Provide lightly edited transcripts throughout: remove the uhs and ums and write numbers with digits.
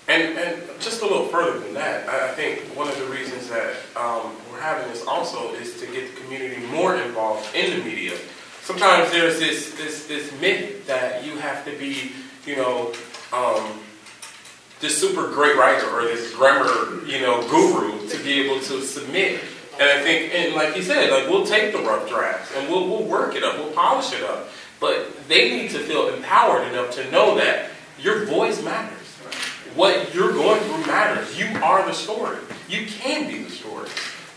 And just a little further than that, I think one of the reasons that we're having this also is to get the community more involved in the media. Sometimes there's this myth that you have to be, this super great writer or this grammar, guru to be able to submit. And I think, and like he said, like we'll take the rough drafts and we'll work it up, we'll polish it up. But they need to feel empowered enough to know that your voice matters. What you're going through matters. You are the story. You can be the story.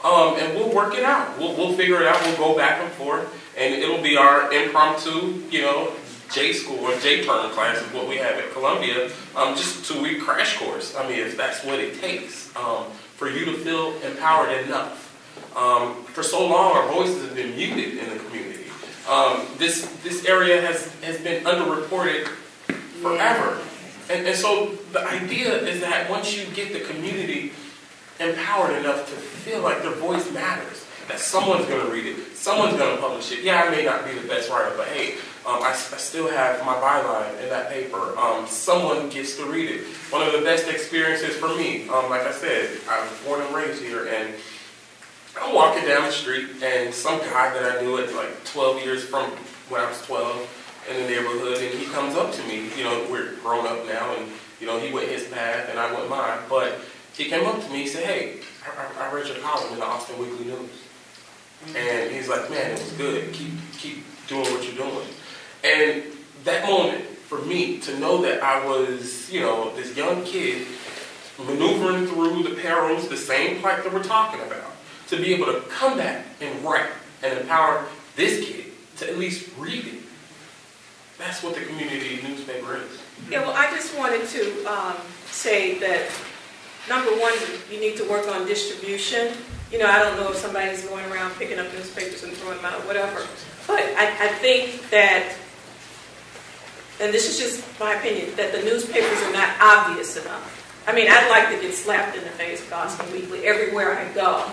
And we'll work it out. We'll figure it out. We'll go back and forth. And it'll be our impromptu, J school or J term class is what we have at Columbia. Just 2-week crash course. I mean, if that's what it takes for you to feel empowered enough. For so long, our voices have been muted in the community. This area has been underreported forever. And so the idea is that once you get the community empowered enough to feel like their voice matters, that someone's going to read it, someone's going to publish it. Yeah, I may not be the best writer, but hey, I still have my byline in that paper. Someone gets to read it. One of the best experiences for me, like I said, I was born and raised here, and I'm walking down the street, and some guy that I knew at like 12 years from when I was 12 in the neighborhood, and he comes up to me. We're grown up now, and he went his path, and I went mine. But he came up to me, he said, "Hey, I read your column in the Austin Weekly News," and he's like, "Man, it was good. Keep doing what you're doing." And that moment for me to know that I was, this young kid maneuvering through the perils, the same plight that we're talking about, to be able to come back and write and empower this kid to at least read it. That's what the community newspaper is. Yeah, well, I just wanted to say that, number one, you need to work on distribution. I don't know if somebody's going around picking up newspapers and throwing them out or whatever. But I think that, and this is just my opinion, that the newspapers are not obvious enough. I mean, I'd like to get slapped in the face with Austin Weekly everywhere I go,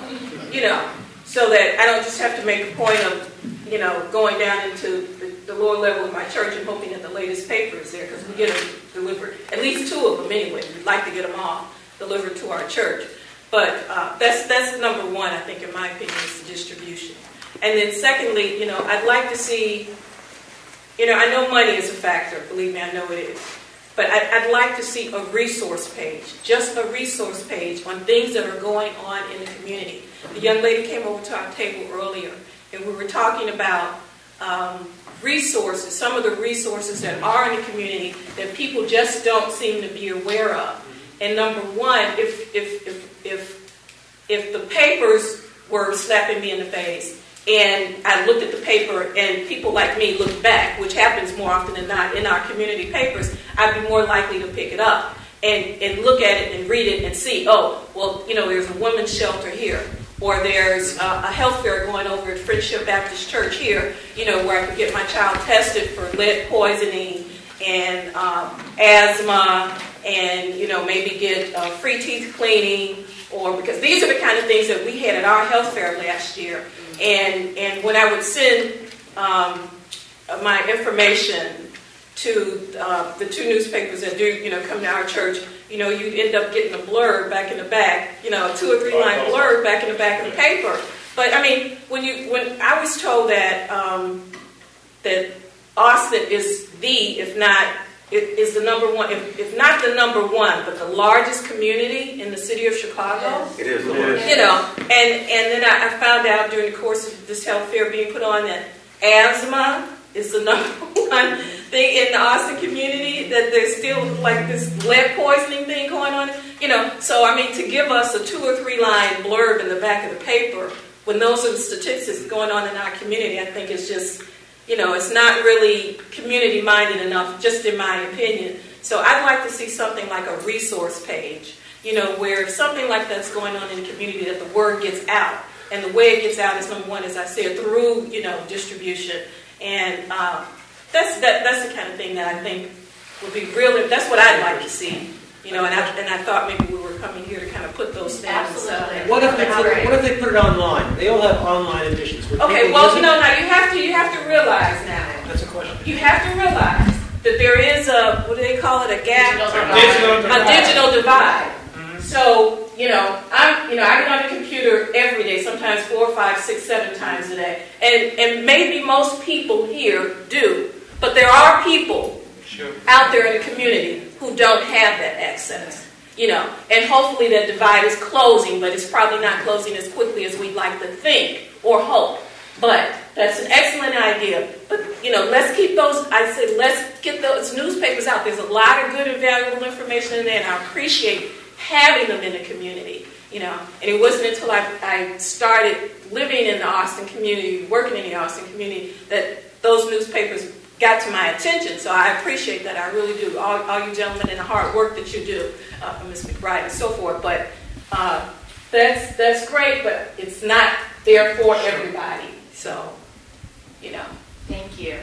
so that I don't just have to make a point of, going down into the lower level of my church and hoping that the latest paper is there, because we get them delivered, at least 2 of them anyway. We'd like to get them all delivered to our church. But that's number one, I think, in my opinion, is the distribution. And then secondly, I'd like to see, I know money is a factor. Believe me, I know it is. But I'd like to see a resource page, just a resource page on things that are going on in the community. The young lady came over to our table earlier, and we were talking about resources, some of the resources that are in the community that people just don't seem to be aware of. And number one, if the papers were slapping me in the face, and I looked at the paper and people like me looked back, which happens more often than not in our community papers, I'd be more likely to pick it up and look at it and read it and see, there's a women's shelter here, or there's a health fair going over at Friendship Baptist Church here, where I could get my child tested for lead poisoning and asthma, and maybe get free teeth cleaning, or because these are the kind of things that we had at our health fair last year. And when I would send my information to the 2 newspapers that do, come to our church, you'd end up getting a blurb back in the back, a 2 or 3 line blurb back in the back of the paper. But I mean, when I was told that that Austin is is the number one, if not the number one, but the largest community in the city of Chicago. It is. And then I found out during the course of this health fair being put on that asthma is the number one thing in the Austin community, that there's still like this lead poisoning thing going on. So I mean, to give us a 2 or 3 line blurb in the back of the paper when those are the statistics going on in our community, I think it's just, it's not really community-minded enough, just in my opinion. So I'd like to see something like a resource page, where if something like that's going on in the community, that the word gets out. And the way it gets out is, number one, as I said, through, distribution. And that's the kind of thing that I think would be really, that's what I'd like to see. And I thought maybe we were coming here to kind of put those things. Absolutely. What if they put it online? They all have online editions. Okay, well, now you have to realize now. That's a question. You have to realize that there is a, what do they call it, a gap? Digital A digital divide. So, I get on the computer every day, sometimes 4, 5, 6, 7 times a day. And maybe most people here do. But there are people out there in the community who don't have that access. And hopefully that divide is closing, but it's probably not closing as quickly as we'd like to think or hope. But that's an excellent idea. But, let's keep let's get those newspapers out. There's a lot of good and valuable information in there, and I appreciate having them in the community, And it wasn't until I started living in the Austin community, working in the Austin community, that those newspapers got to my attention. So I appreciate that. I really do. All you gentlemen and the hard work that you do, Ms. McBride and so forth. But that's great, but it's not there for everybody. So, Thank you.